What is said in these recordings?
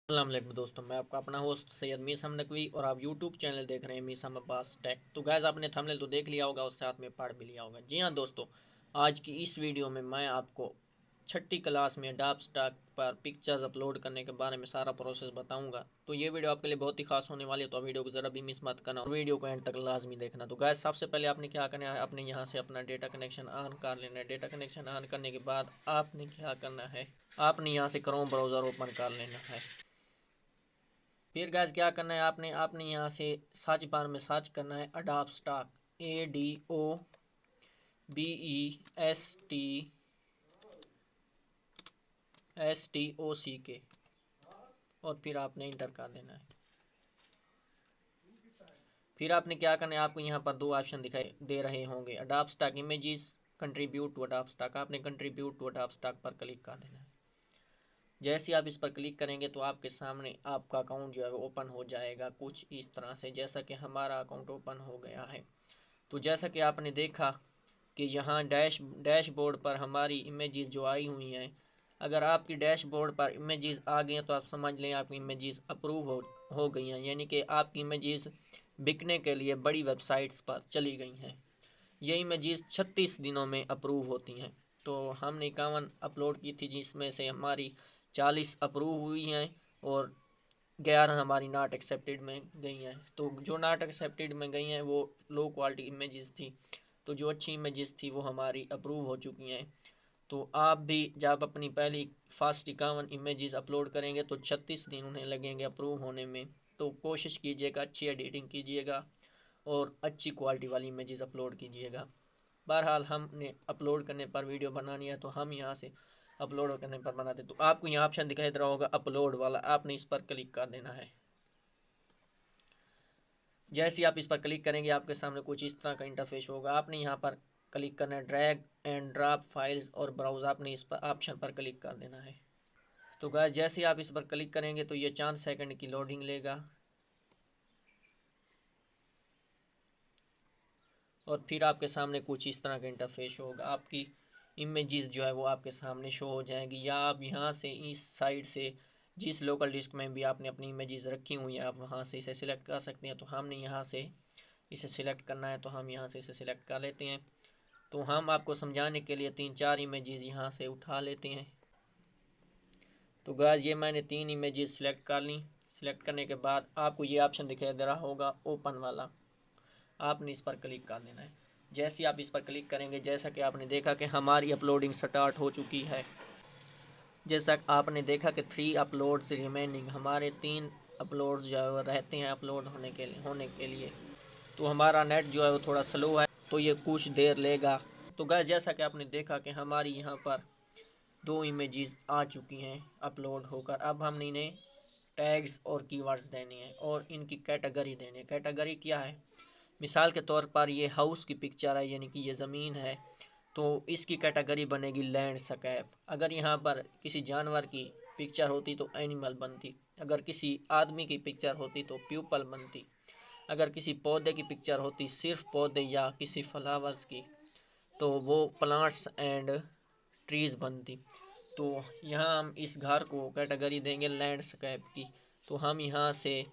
अस्सलाम वालेकुम दोस्तों, मैं आपका अपना होस्ट सैयद मीसम नकवी और आप यूट्यूब चैनल देख रहे हैं मीसम अब्बास टेक। तो गैस आपने थंबनेल तो देख लिया होगा और साथ में पढ़ भी लिया होगा। जी हाँ दोस्तों, आज की इस वीडियो में मैं आपको छठी क्लास में अडोब स्टॉक पर पिक्चर्स अपलोड करने के बारे में सारा प्रोसेस बताऊंगा। तो ये वीडियो आपके लिए बहुत ही खास होने वाली है, तो वीडियो को ज़रा भी मिस मत करना और वीडियो को एंड तक लाजमी देखना। तो गैस सबसे पहले आपने क्या करना है, आपने यहाँ से अपना डेटा कनेक्शन ऑन कर लेना है। डेटा कनेक्शन ऑन करने के बाद आपने क्या करना है, आपने यहाँ से क्रोम ब्राउज़र ओपन कर लेना है। फिर गैस क्या करना है, आपने आपने यहाँ से सर्च बार में सर्च करना है अडोब स्टॉक, ADOBESTOCK और फिर आपने इंटर कर देना है। फिर आपने क्या करना है, आपको यहाँ पर दो ऑप्शन दिखाई दे रहे होंगे, Adobe Stock images, contribute to Adobe Stock. आपने कंट्रीब्यूट टू अडोब स्टॉक पर क्लिक कर देना है। जैसे आप इस पर क्लिक करेंगे तो आपके सामने आपका अकाउंट जो है वो ओपन हो जाएगा कुछ इस तरह से, जैसा कि हमारा अकाउंट ओपन हो गया है। तो जैसा कि आपने देखा कि यहाँ डैशबोर्ड पर हमारी इमेजेस जो आई हुई हैं, अगर आपकी डैशबोर्ड पर इमेजेस आ गई हैं तो आप समझ लें आपकी इमेजेस अप्रूव हो गई हैं, यानी कि आपकी इमेजेस बिकने के लिए बड़ी वेबसाइट्स पर चली गई हैं। ये इमेजेस 36 दिनों में अप्रूव होती हैं। तो हमने 51 अपलोड की थी, जिसमें से हमारी 40 अप्रूव हुई हैं और 11 हमारी नॉट एक्सेप्टेड में गई हैं। तो जो नॉट एक्सेप्टेड में गई हैं वो लो क्वालिटी इमेजेस थी, तो जो अच्छी इमेजेस थी वो हमारी अप्रूव हो चुकी हैं। तो आप भी जब अपनी पहली फर्स्ट 51 इमेजेस अपलोड करेंगे तो 36 दिन उन्हें लगेंगे अप्रूव होने में। तो कोशिश कीजिएगा, अच्छी एडिटिंग कीजिएगा और अच्छी क्वालिटी वाली इमेजेस अपलोड कीजिएगा। बहरहाल हमने अपलोड करने पर वीडियो बनानी है तो हम यहाँ से अपलोड करने पर बनाते। तो आपको यहाँ ऑप्शन दिखाई दे रहा होगा अपलोड वाला, आपने इस पर क्लिक कर देना है। जैसे ही आप इस पर क्लिक करेंगे आपके सामने कुछ इस तरह का इंटरफेस होगा। आपने यहाँ पर क्लिक करना है ड्रैग एंड ड्रॉप फाइल्स और ब्राउज, आपने इस पर ऑप्शन पर क्लिक कर देना है। तो गाइस जैसे ही आप इस पर क्लिक करेंगे तो ये चंद सेकंड की लोडिंग लेगा और फिर आपके सामने कुछ इस तरह का इंटरफेस होगा। आपकी इमेजेस जो है वो आपके सामने शो हो जाएंगी, या आप यहाँ से इस साइड से जिस लोकल डिस्क में भी आपने अपनी इमेजेस रखी हुई हैं आप वहाँ से इसे सिलेक्ट कर सकते हैं। तो हमने यहाँ से इसे सिलेक्ट करना है तो हम यहाँ से इसे सिलेक्ट कर लेते हैं। तो हम आपको समझाने के लिए 3-4 इमेजेस यहाँ से उठा लेते हैं। तो गाइस ये मैंने 3 इमेजेस सिलेक्ट कर ली। सिलेक्ट करने के बाद आपको ये ऑप्शन दिखाई दे रहा होगा ओपन वाला, आपने इस पर क्लिक कर देना है। जैसे ही आप इस पर क्लिक करेंगे, जैसा कि आपने देखा कि हमारी अपलोडिंग स्टार्ट हो चुकी है। जैसा आपने देखा कि 3 अपलोड्स रिमेनिंग, हमारे 3 अपलोड्स जो है वो रहते हैं अपलोड होने के लिए। तो हमारा नेट जो है वो थोड़ा स्लो है तो ये कुछ देर लेगा। तो गाइस जैसा कि आपने देखा कि हमारी यहाँ पर 2 इमेजेस आ चुकी हैं अपलोड होकर। अब हमने इन्हें टैग्स और कीवर्ड्स देने हैं और इनकी कैटेगरी देनी है। कैटेगरी क्या है, मिसाल के तौर पर ये हाउस की पिक्चर है, यानी कि ये ज़मीन है, तो इसकी कैटेगरी बनेगी लैंडस्केप। अगर यहाँ पर किसी जानवर की पिक्चर होती तो एनिमल बनती, अगर किसी आदमी की पिक्चर होती तो पीपल बनती, अगर किसी पौधे की पिक्चर होती सिर्फ पौधे या किसी फ्लावर्स की तो वो प्लांट्स एंड ट्रीज़ बनती। तो यहाँ हम इस घर को कैटेगरी देंगे लैंडस्केप की। तो हम यहाँ से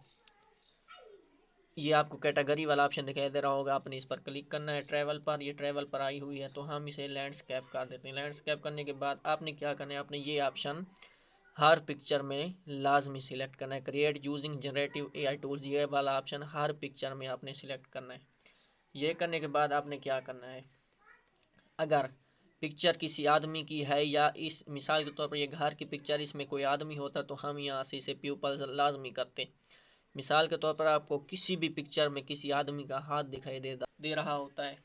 ये आपको कैटेगरी वाला ऑप्शन दिखाई दे रहा होगा, आपने इस पर क्लिक करना है ट्रैवल पर। ये ट्रैवल पर आई हुई है तो हम इसे लैंडस्केप कर देते हैं। लैंडस्केप करने के बाद आपने क्या करना है, आपने ये ऑप्शन हर पिक्चर में लाजमी सिलेक्ट करना है। Create using generative AI tools, ये वाला ऑप्शन हर पिक्चर में आपने सिलेक्ट करना है। ये करने के बाद आपने क्या करना है, अगर पिक्चर किसी आदमी की है या इस मिसाल के तौर पर ये घर की पिक्चर, इसमें कोई आदमी होता तो हम यहाँ से इसे प्यूपल लाजमी करते। मिसाल के तौर पर आपको किसी भी पिक्चर में किसी आदमी का हाथ दिखाई दे रहा होता है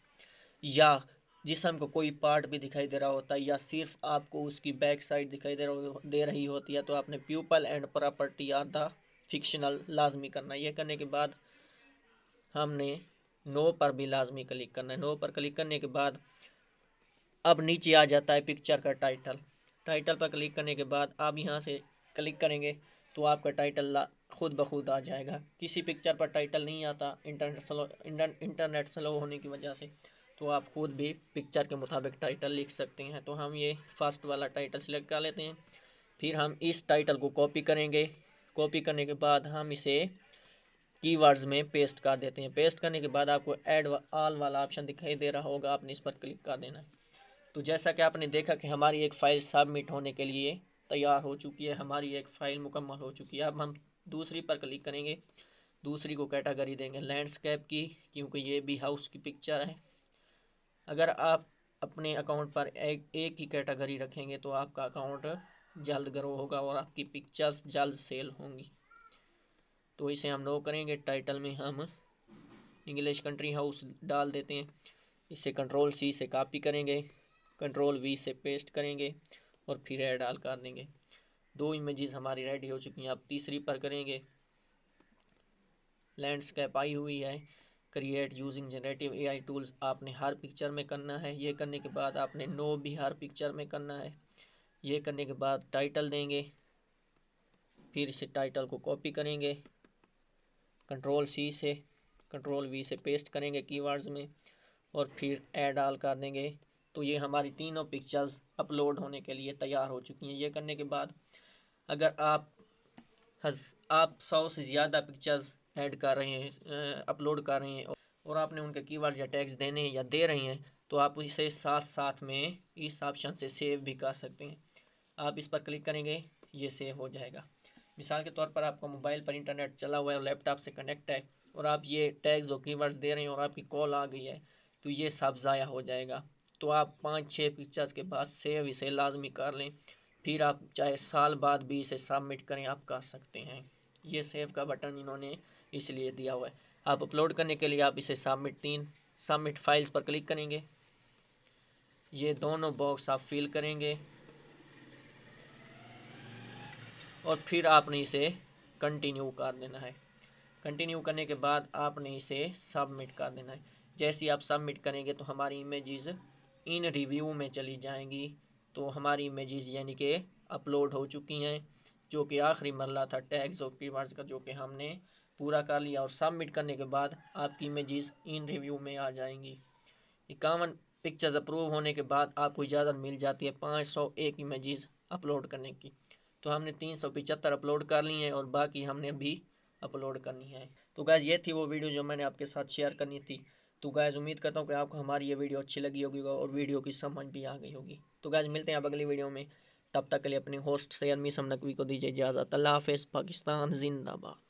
या जिस्म को कोई पार्ट भी दिखाई दे रहा होता है या सिर्फ आपको उसकी बैक साइड दिखाई दे रही होती है तो आपने people and property are the fictional लाजमी करना है। ये करने के बाद हमने नो पर भी लाजमी क्लिक करना है। नो पर क्लिक करने के बाद अब नीचे आ जाता है पिक्चर का टाइटल। टाइटल पर क्लिक करने के बाद आप यहाँ से क्लिक करेंगे तो आपका टाइटल खुद ब खुद आ जाएगा। किसी पिक्चर पर टाइटल नहीं आता इंटरनेट स्लो होने की वजह से, तो आप खुद भी पिक्चर के मुताबिक टाइटल लिख सकते हैं। तो हम ये फर्स्ट वाला टाइटल सिलेक्ट कर लेते हैं। फिर हम इस टाइटल को कॉपी करेंगे। कॉपी करने के बाद हम इसे कीवर्ड्स में पेस्ट कर देते हैं। पेस्ट करने के बाद आपको ऐड ऑल वाला ऑप्शन दिखाई दे रहा होगा, आपने इस पर क्लिक कर देना है। तो जैसा कि आपने देखा कि हमारी एक फ़ाइल सबमिट होने के लिए तैयार हो चुकी है, हमारी एक फ़ाइल मुकम्मल हो चुकी है। अब हम दूसरी पर क्लिक करेंगे, दूसरी को कैटेगरी देंगे लैंडस्केप की, क्योंकि ये भी हाउस की पिक्चर है। अगर आप अपने अकाउंट पर एक ही कैटेगरी रखेंगे तो आपका अकाउंट जल्द ग्रो होगा और आपकी पिक्चर्स जल्द सेल होंगी। तो इसे हम नो करेंगे। टाइटल में हम इंग्लिश कंट्री हाउस डाल देते हैं। इसे कंट्रोल सी से कॉपी करेंगे, कंट्रोल वी से पेस्ट करेंगे और फिर ऐड डाल कर देंगे। 2 इमेजेस हमारी रेडी हो चुकी हैं। अब तीसरी पर करेंगे, लैंडस्केप आई हुई है। Create using generative AI tools आपने हर पिक्चर में करना है। ये करने के बाद आपने नो भी हर पिक्चर में करना है। ये करने के बाद टाइटल देंगे, फिर इसे टाइटल को कॉपी करेंगे, कंट्रोल सी से कंट्रोल वी से पेस्ट करेंगे कीवर्ड्स में और फिर ऐड डाल कर देंगे। तो ये हमारी तीनों पिक्चर्स अपलोड होने के लिए तैयार हो चुकी हैं। ये करने के बाद अगर आप 100 से ज़्यादा पिक्चर्स ऐड कर रहे हैं, अपलोड कर रहे हैं और आपने उनके कीवर्ड्स या टैग्स देने हैं या दे रहे हैं, तो आप इसे साथ साथ में इस ऑप्शन से सेव भी कर सकते हैं। आप इस पर क्लिक करेंगे, ये सेव हो जाएगा। मिसाल के तौर पर आपका मोबाइल पर इंटरनेट चला हुआ है और लैपटॉप से कनेक्ट है और आप ये टैग्स और कीवर्ड्स दे रहे हैं और आपकी कॉल आ गई है, तो ये सब ज़ाया हो जाएगा। तो आप 5-6 पिक्चर्स के बाद सेव इसे लाजमी कर लें, फिर आप चाहे साल बाद भी इसे सबमिट करें, आप कर सकते हैं। ये सेव का बटन इन्होंने इसलिए दिया हुआ है। आप अपलोड करने के लिए आप इसे सबमिट फाइल्स पर क्लिक करेंगे। ये दोनों बॉक्स आप फिल करेंगे और फिर आपने इसे कंटिन्यू कर देना है। कंटिन्यू करने के बाद आपने इसे सबमिट कर देना है। जैसे ही आप सबमिट करेंगे तो हमारी इमेजेस इन रिव्यू में चली जाएंगी। तो हमारी इमेजेस यानी कि अपलोड हो चुकी हैं, जो कि आखिरी मरला था टैग्स और कीवर्ड्स का, जो कि हमने पूरा कर लिया। और सबमिट करने के बाद आपकी इमेजेस इन रिव्यू में आ जाएंगी। 51 पिक्चर्स अप्रूव होने के बाद आपको इजाज़त मिल जाती है 501 इमेजेस अपलोड करने की। तो हमने 375 अपलोड कर ली हैं और बाकी हमने अभी अपलोड करनी है। तो गाइज़ ये थी वो वीडियो जो मैंने आपके साथ शेयर करनी थी। तो गाइज़ उम्मीद करता हूँ कि आपको हमारी ये वीडियो अच्छी लगी होगी और वीडियो की समझ भी आ गई होगी। तो गाइज़ मिलते हैं अब अगली वीडियो में। तब तक के लिए अपने होस्ट सैयद मीसम नकवी को दीजिए इजाज़त। अल्लाह हाफ़िज़। पाकिस्तान जिंदाबाद।